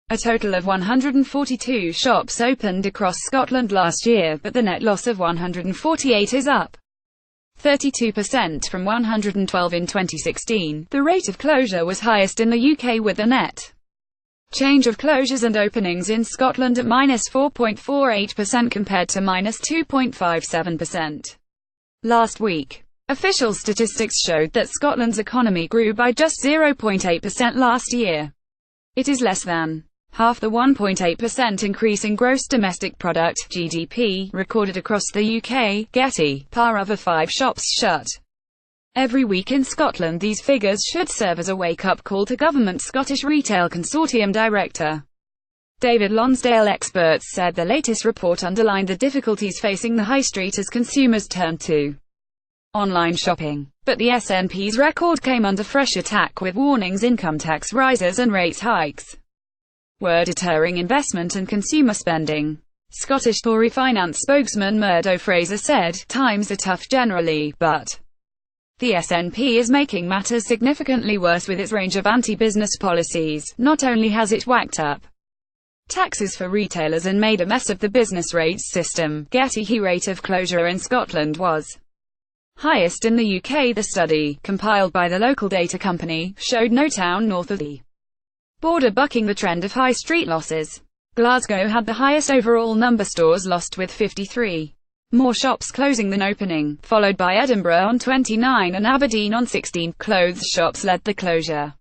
A total of 142 shops opened across Scotland last year, but the net loss of 148 is up 32% from 112 in 2016. The rate of closure was highest in the UK, with a net change of closures and openings in Scotland at -4.48% compared to -2.57% last week. Official statistics showed that Scotland's economy grew by just 0.8% last year. It is less than half the 1.8% increase in gross domestic product (GDP) recorded across the UK.GETTY. PAOver 5 shops shut every week in Scotland. These figures should serve as a wake-up call to government. Scottish Retail Consortium Director David Lonsdale Experts said the latest report underlined the difficulties facing the high street as consumers turned to online shopping. But the SNP's record came under fresh attack, with warnings income tax rises and rates hikes were deterring investment and consumer spending. Scottish Tory finance spokesman Murdo Fraser said, "Times are tough generally, but the SNP is making matters significantly worse with its range of anti-business policies. Not only has it whacked up taxes for retailers and made a mess of the business rates system." GETTY rate of closure in Scotland was highest in the UK. The study, compiled by the local data company, showed no town north of the border bucking the trend of high street losses. Glasgow had the highest overall number stores lost, with 53 more shops closing than opening, followed by Edinburgh on 29 and Aberdeen on 16. Clothes shops led the closure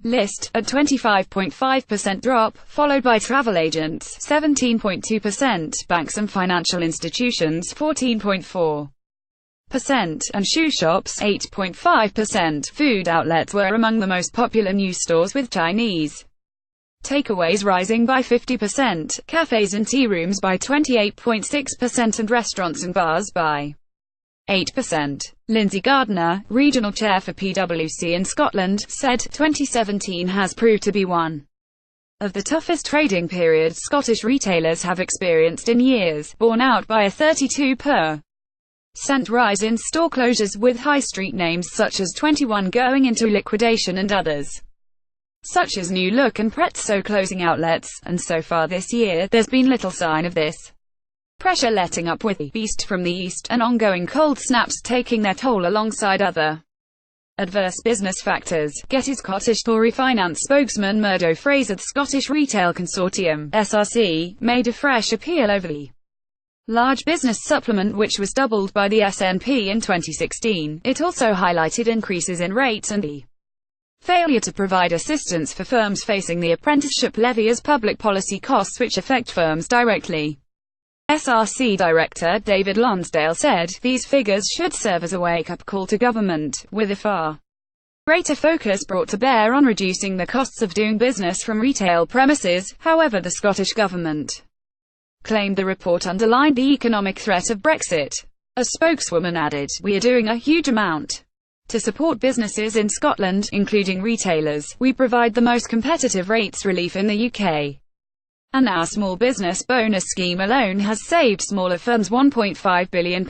list, at 25.5% drop, followed by travel agents 17.2%, banks and financial institutions 14.4%, and shoe shops 8.5%. Food outlets were among the most popular new stores, with Chinese takeaways rising by 50%, cafes and tea rooms by 28.6%, and restaurants and bars by 8%. Lindsay Gardner, regional chair for PwC in Scotland, said, "2017 has proved to be one of the toughest trading periods Scottish retailers have experienced in years, borne out by a 32% rise in store closures, with high street names such as 21 going into liquidation and others such as New Look and Prezzo closing outlets, and so far this year, there's been little sign of this pressure letting up, with the beast from the east and ongoing cold snaps taking their toll alongside other adverse business factors." Getty's Scottish Tory finance spokesman Murdo Fraser, the Scottish Retail Consortium (SRC), made a fresh appeal over the large business supplement, which was doubled by the SNP in 2016. It also highlighted increases in rates and the failure to provide assistance for firms facing the apprenticeship levy as public policy costs which affect firms directly. SRC Director David Lonsdale said, "These figures should serve as a wake-up call to government, with a far greater focus brought to bear on reducing the costs of doing business from retail premises." However, the Scottish government claimed the report underlined the economic threat of Brexit. A spokeswoman added, "We are doing a huge amount to support businesses in Scotland, including retailers. We provide the most competitive rates relief in the UK. And our small business bonus scheme alone has saved smaller firms £1.5 billion.